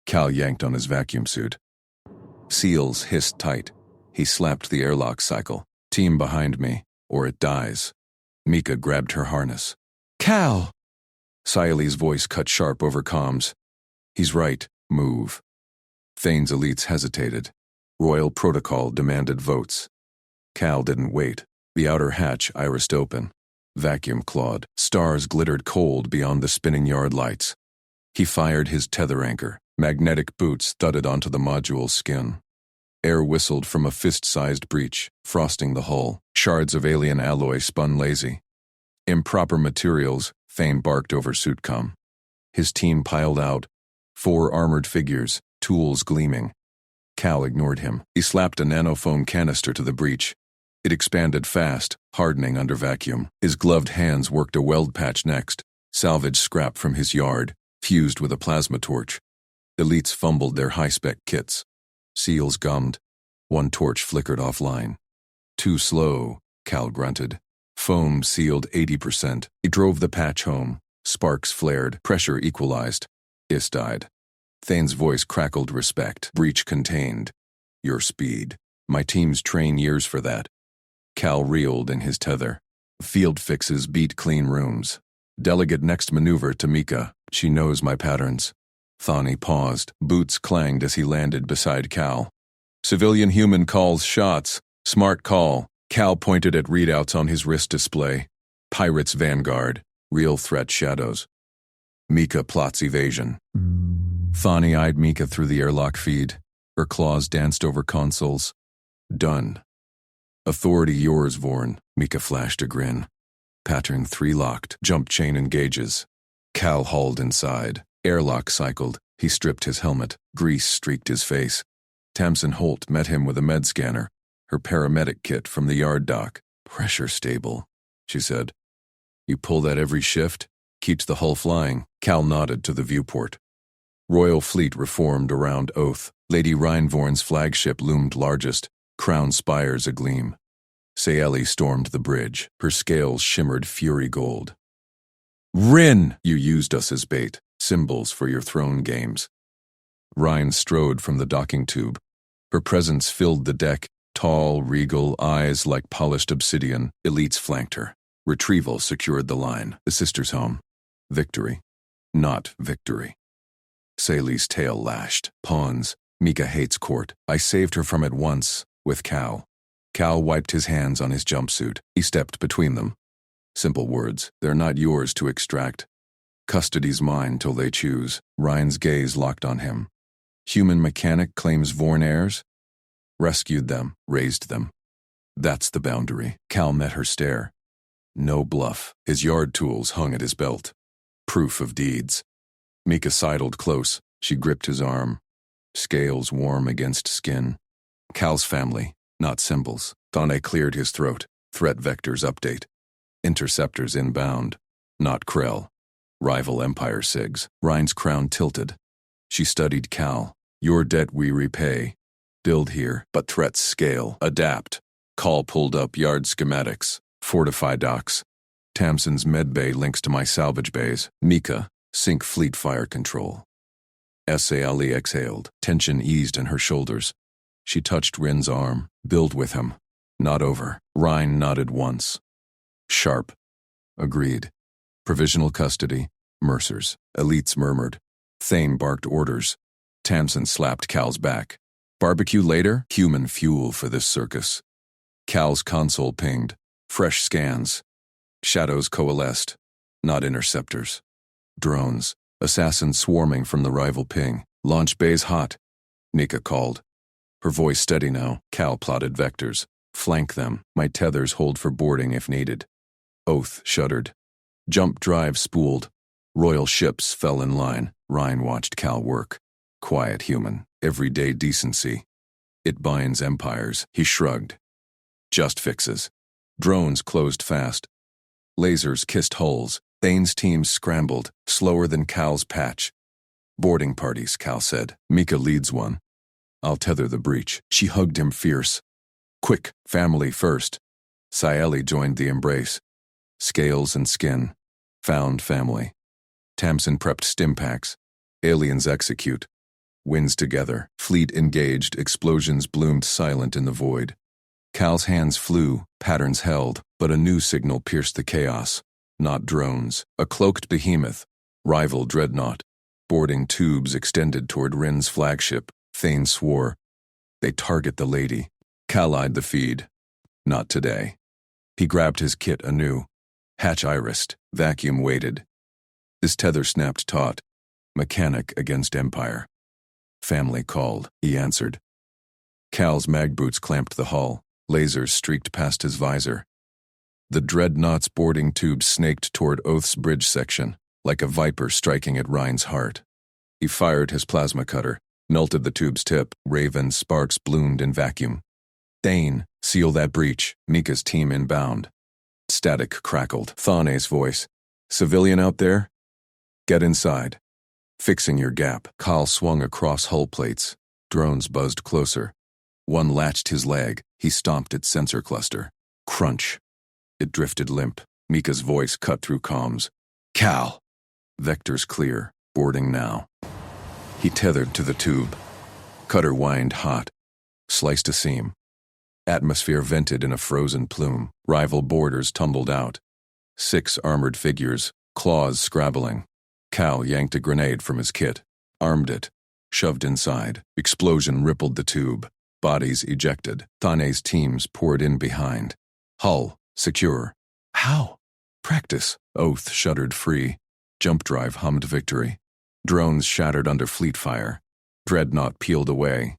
Cal yanked on his vacuum suit. Seals hissed tight. He slapped the airlock cycle. Team behind me, or it dies. Mika grabbed her harness. Cal! Siley's voice cut sharp over comms. He's right. Move. Thane's elites hesitated. Royal protocol demanded votes. Cal didn't wait. The outer hatch irised open. Vacuum clawed. Stars glittered cold beyond the spinning yard lights. He fired his tether anchor. Magnetic boots thudded onto the module's skin. Air whistled from a fist-sized breach, frosting the hull. Shards of alien alloy spun lazy. Improper materials, Thane barked over suitcom. His team piled out. 4 armored figures, tools gleaming. Cal ignored him. He slapped a nanofoam canister to the breach. It expanded fast, hardening under vacuum. His gloved hands worked a weld patch next. Salvage scrap from his yard, fused with a plasma torch. Elites fumbled their high-spec kits. Seals gummed. One torch flickered offline. Too slow, Cal grunted. Foam sealed 80%. He drove the patch home. Sparks flared. Pressure equalized. Is died. Thane's voice crackled respect. Breach contained. Your speed. My teams train years for that. Cal reeled in his tether. Field fixes beat clean rooms. Delegate next maneuver to Mika. She knows my patterns. Thani paused. Boots clanged as he landed beside Cal. Civilian human calls shots. Smart call. Cal pointed at readouts on his wrist display. Pirates vanguard. Real threat shadows. Mika plots evasion. Thani eyed Mika through the airlock feed. Her claws danced over consoles. Done. Authority yours, Vorn. Mika flashed a grin. Pattern 3 locked. Jump chain engages. Cal hauled inside. Airlock cycled. He stripped his helmet. Grease streaked his face. Tamsin Holt met him with a med scanner, her paramedic kit from the yard dock. Pressure stable, she said. You pull that every shift? Keeps the hull flying. Cal nodded to the viewport. Royal Fleet reformed around Oath. Lady Rhinevorn's flagship loomed largest, crown spires agleam. Sayeli stormed the bridge. Her scales shimmered fury gold. Rin! You used us as bait, symbols for your throne games. Rhine strode from the docking tube. Her presence filled the deck, tall, regal, eyes like polished obsidian. Elites flanked her. Retrieval secured the line. The sisters' home. Victory. Not victory. Sayeli's tail lashed. Pawns. Mika hates court. I saved her from it once, with Cal. Cal wiped his hands on his jumpsuit. He stepped between them. Simple words. They're not yours to extract. Custody's mine till they choose. Ryan's gaze locked on him. Human mechanic claims Vorn heirs? Rescued them, raised them. That's the boundary. Cal met her stare. No bluff. His yard tools hung at his belt. Proof of deeds. Mika sidled close. She gripped his arm. Scales warm against skin. Cal's family, not symbols. Thane cleared his throat. Threat vectors update. Interceptors inbound. Not Krell. Rival Empire SIGs. Rhine's crown tilted. She studied Cal. Your debt we repay. Build here, but threats scale. Adapt. Call pulled up yard schematics. Fortify docks. Tamsin's medbay links to my salvage bays. Mika, sync fleet fire control. Sayeli exhaled. Tension eased in her shoulders. She touched Rin's arm. Build with him. Not over. Rhine nodded once. Sharp. Agreed. Provisional custody. Mercers. Elites murmured. Thane barked orders. Tamsin slapped Cal's back. Barbecue later? Human fuel for this circus. Cal's console pinged. Fresh scans. Shadows coalesced. Not interceptors. Drones. Assassins swarming from the rival ping. Launch bays hot. Mika called. Her voice steady now. Cal plotted vectors. Flank them. My tethers hold for boarding if needed. Oath shuddered. Jump drive spooled. Royal ships fell in line. Rhine watched Cal work. Quiet human. Everyday decency. It binds empires. He shrugged. Just fixes. Drones closed fast. Lasers kissed hulls. Thane's teams scrambled, slower than Cal's patch. Boarding parties, Cal said. Mika leads one. I'll tether the breach. She hugged him fierce. Quick, family first. Sayeli joined the embrace. Scales and skin. Found family. Tamsin prepped stimpaks. Aliens execute. Winds together. Fleet engaged. Explosions bloomed silent in the void. Cal's hands flew. Patterns held. But a new signal pierced the chaos. Not drones. A cloaked behemoth. Rival dreadnought. Boarding tubes extended toward Rin's flagship. Thane swore. They target the lady. Cal eyed the feed. Not today. He grabbed his kit anew. Hatch irised. Vacuum weighted. His tether snapped taut. Mechanic against empire. Family called, he answered. Cal's mag boots clamped the hull. Lasers streaked past his visor. The dreadnought's boarding tube snaked toward Oath's bridge section, like a viper striking at Rhine's heart. He fired his plasma cutter, melted the tube's tip. Raven sparks bloomed in vacuum. Thane, seal that breach. Mika's team inbound. Static crackled. Thane's voice. Civilian out there? Get inside. Fixing your gap. Cal swung across hull plates. Drones buzzed closer. One latched his leg. He stomped its sensor cluster. Crunch. It drifted limp. Mika's voice cut through comms. Cal! Vectors clear. Boarding now. He tethered to the tube. Cutter whined hot. Sliced a seam. Atmosphere vented in a frozen plume. Rival boarders tumbled out. 6 armored figures, claws scrabbling. Cal yanked a grenade from his kit. Armed it. Shoved inside. Explosion rippled the tube. Bodies ejected. Thane's teams poured in behind. Hull. Secure. How? Practice. Oath shuddered free. Jump drive hummed victory. Drones shattered under fleet fire. Dreadnought peeled away.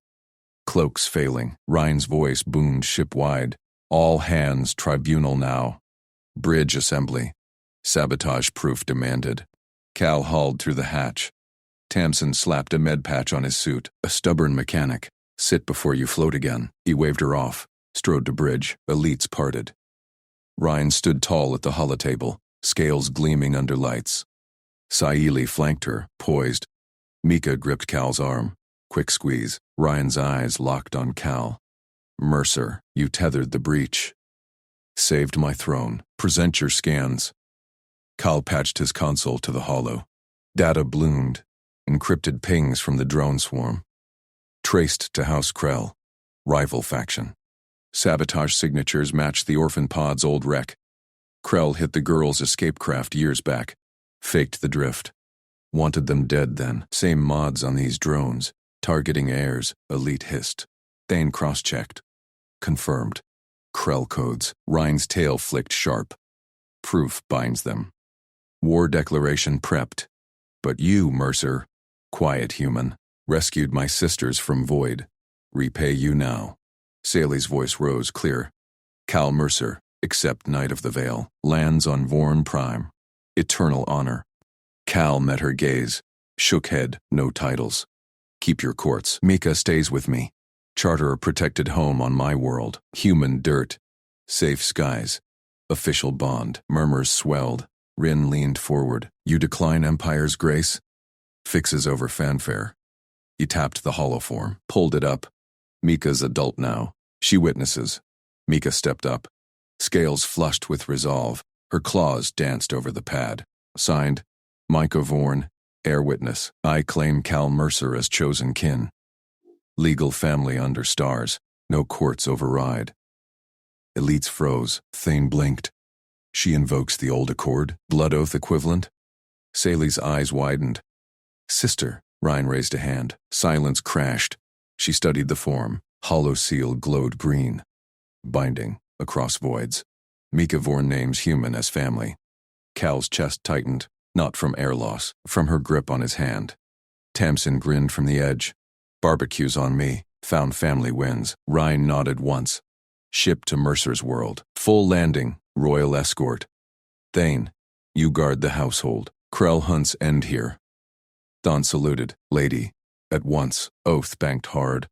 Cloaks failing. Rhine's voice boomed ship-wide. All hands tribunal now. Bridge assembly. Sabotage proof demanded. Cal hauled through the hatch. Tamsin slapped a med patch on his suit. A stubborn mechanic. Sit before you float again. He waved her off, strode to bridge. Elites parted. Ryan stood tall at the holotable, scales gleaming under lights. Saili flanked her, poised. Mika gripped Cal's arm. Quick squeeze. Ryan's eyes locked on Cal. Mercer, you tethered the breach. Saved my throne. Present your scans. Cal patched his console to the holo. Data bloomed. Encrypted pings from the drone swarm. Traced to House Krell. Rival faction. Sabotage signatures matched the Orphan pod's old wreck. Krell hit the girls' escape craft years back. Faked the drift. Wanted them dead then. Same mods on these drones. Targeting heirs. Elite hissed. Thane cross-checked. Confirmed. Krell codes. Ryan's tail flicked sharp. Proof binds them. War declaration prepped. But you, Mercer, quiet human, rescued my sisters from void. Repay you now. Sally's voice rose clear. Cal Mercer, accept Knight of the Veil, lands on Vorn Prime. Eternal honor. Cal met her gaze. Shook head, no titles. Keep your courts. Mika stays with me. Charter a protected home on my world. Human dirt. Safe skies. Official bond. Murmurs swelled. Rin leaned forward. You decline Empire's grace? Fixes over fanfare. He tapped the holoform, pulled it up. Mika's adult now. She witnesses. Mika stepped up. Scales flushed with resolve. Her claws danced over the pad. Signed, Micah Vorn, Air Witness. I claim Cal Mercer as chosen kin. Legal family under stars. No courts override. Elites froze. Thane blinked. She invokes the old accord, blood oath equivalent? Sally's eyes widened. Sister, Ryan raised a hand. Silence crashed. She studied the form. Hollow seal glowed green. Binding, across voids. Mika Vorn names human as family. Cal's chest tightened, not from air loss, from her grip on his hand. Tamsin grinned from the edge. Barbecues on me. Found family wins. Ryan nodded once. Ship to Mercer's world. Full landing. Royal escort. Thane, you guard the household. Krell hunts end here. Thon saluted. Lady. At once. Oath banked hard.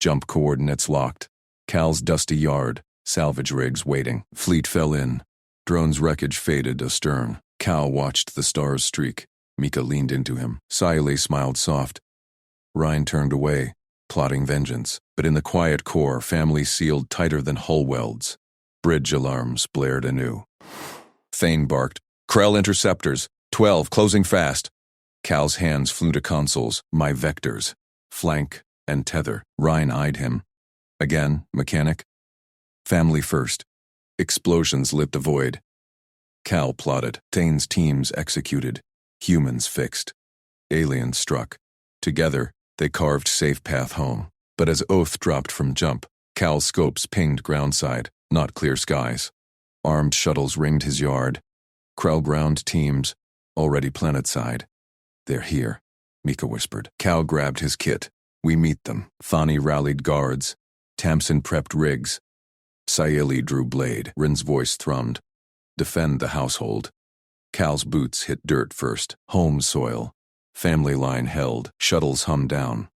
Jump coordinates locked. Cal's dusty yard. Salvage rigs waiting. Fleet fell in. Drone's wreckage faded astern. Cal watched the stars streak. Mika leaned into him. Saili smiled soft. Ryan turned away, plotting vengeance. But in the quiet core, family sealed tighter than hull welds. Bridge alarms blared anew. Thane barked. Krell interceptors. 12, closing fast. Cal's hands flew to consoles. My vectors. Flank and tether. Ryan eyed him. Again, mechanic. Family first. Explosions lit the void. Cal plotted. Thane's teams executed. Humans fixed. Aliens struck. Together, they carved safe path home. But as oath dropped from jump, Cal's scopes pinged groundside. Not clear skies. Armed shuttles ringed his yard. Krell ground teams, already planetside. They're here, Mika whispered. Cal grabbed his kit. We meet them. Thani rallied guards. Tamsin prepped rigs. Saili drew blade. Rin's voice thrummed. Defend the household. Cal's boots hit dirt first. Home soil. Family line held. Shuttles hummed down.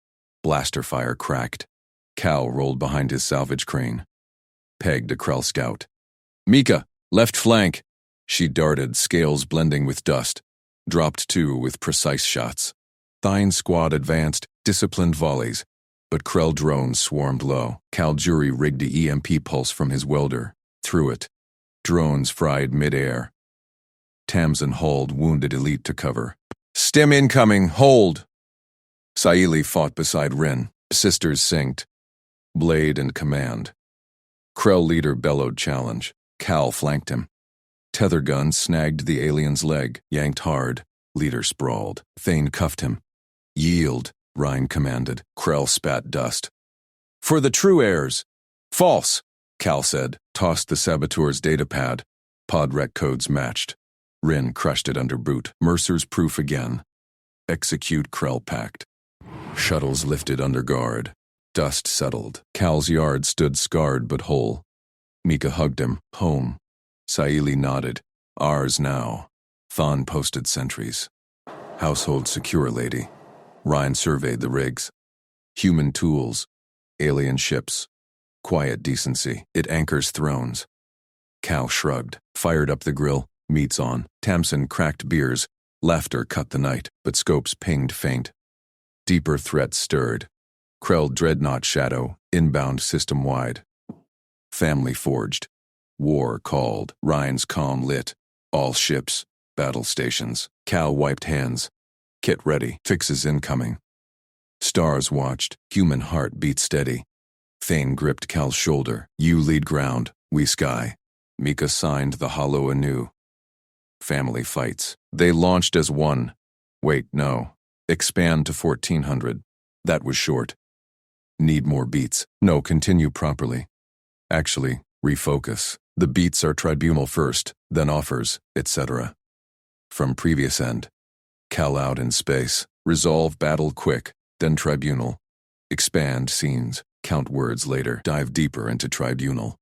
Blaster fire cracked. Cal rolled behind his salvage crane. Pegged a Krell scout. Mika, left flank. She darted, scales blending with dust. Dropped two with precise shots. Thane's squad advanced, disciplined volleys. But Krell drones swarmed low. Cal Jury rigged the EMP pulse from his welder. Threw it. Drones fried mid-air. Tamsin hauled wounded elite to cover. Stim incoming, hold! Saili fought beside Rin. Sisters synced. Blade and command. Krell leader bellowed challenge. Cal flanked him. Tether gun snagged the alien's leg, yanked hard. Leader sprawled. Thane cuffed him. Yield, Ryan commanded. Krell spat dust. For the true heirs. False, Cal said. Tossed the saboteur's datapad. Pod rec codes matched. Rin crushed it under boot. Mercer's proof again. Execute Krell pact. Shuttles lifted under guard. Dust settled. Cal's yard stood scarred but whole. Mika hugged him. Home. Saili nodded. Ours now. Thon posted sentries. Household secure, lady. Ryan surveyed the rigs. Human tools. Alien ships. Quiet decency. It anchors thrones. Cal shrugged, fired up the grill, meats on. Tamsin cracked beers. Laughter cut the night, but scopes pinged faint. Deeper threats stirred. Krell dreadnought shadow, inbound system-wide. Family forged. War called. Ryan's calm lit. All ships. Battle stations. Cal wiped hands. Kit ready. Fixes incoming. Stars watched. Human heart beat steady. Thane gripped Cal's shoulder. You lead ground. We sky. Mika signed the hollow anew. Family fights. They launched as one. Wait, no. Expand to 1400. That was short. Need more beats. No, continue properly. Actually, refocus. The beats are tribunal first, then offers, etc. From previous end. Cal out in space. Resolve battle quick, then tribunal. Expand scenes. Count words later. Dive deeper into tribunal.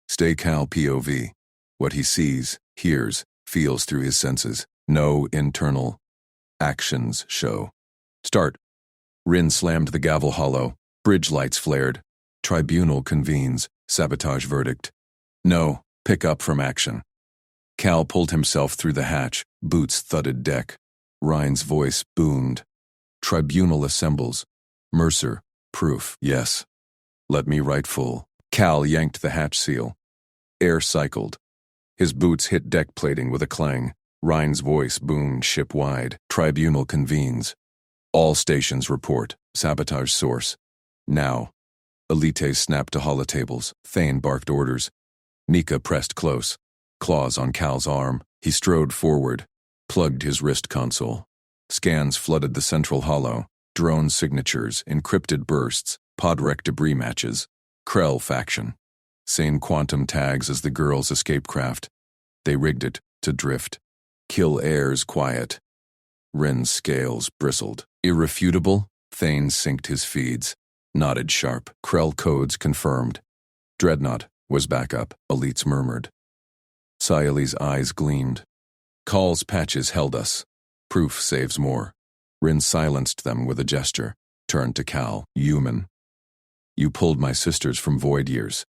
Stay Cal POV. What he sees, hears, feels through his senses. No internal. Actions show. Start. Rin slammed the gavel hollow. Bridge lights flared. Tribunal convenes. Sabotage verdict. No. Pick up from action. Cal pulled himself through the hatch. Boots thudded deck. Ryan's voice boomed. Tribunal assembles. Mercer. Proof. Yes. Let me write full. Cal yanked the hatch seal. Air cycled. His boots hit deck plating with a clang. Ryan's voice boomed ship-wide. Tribunal convenes. All stations report. Sabotage source. Now. Elite snapped to holotables. Thane barked orders. Mika pressed close. Claws on Cal's arm. He strode forward. Plugged his wrist console. Scans flooded the central hollow. Drone signatures, encrypted bursts, podrec debris matches. Krell faction. Same quantum tags as the girl's escape craft. They rigged it to drift. Kill airs quiet. Rin's scales bristled. Irrefutable? Thane synced his feeds. Nodded sharp. Krell codes confirmed. Dreadnought was back up, elites murmured. Saili's eyes gleamed. Call's patches held us. Proof saves more. Rin silenced them with a gesture. Turned to Cal. Human. You pulled my sisters from void years.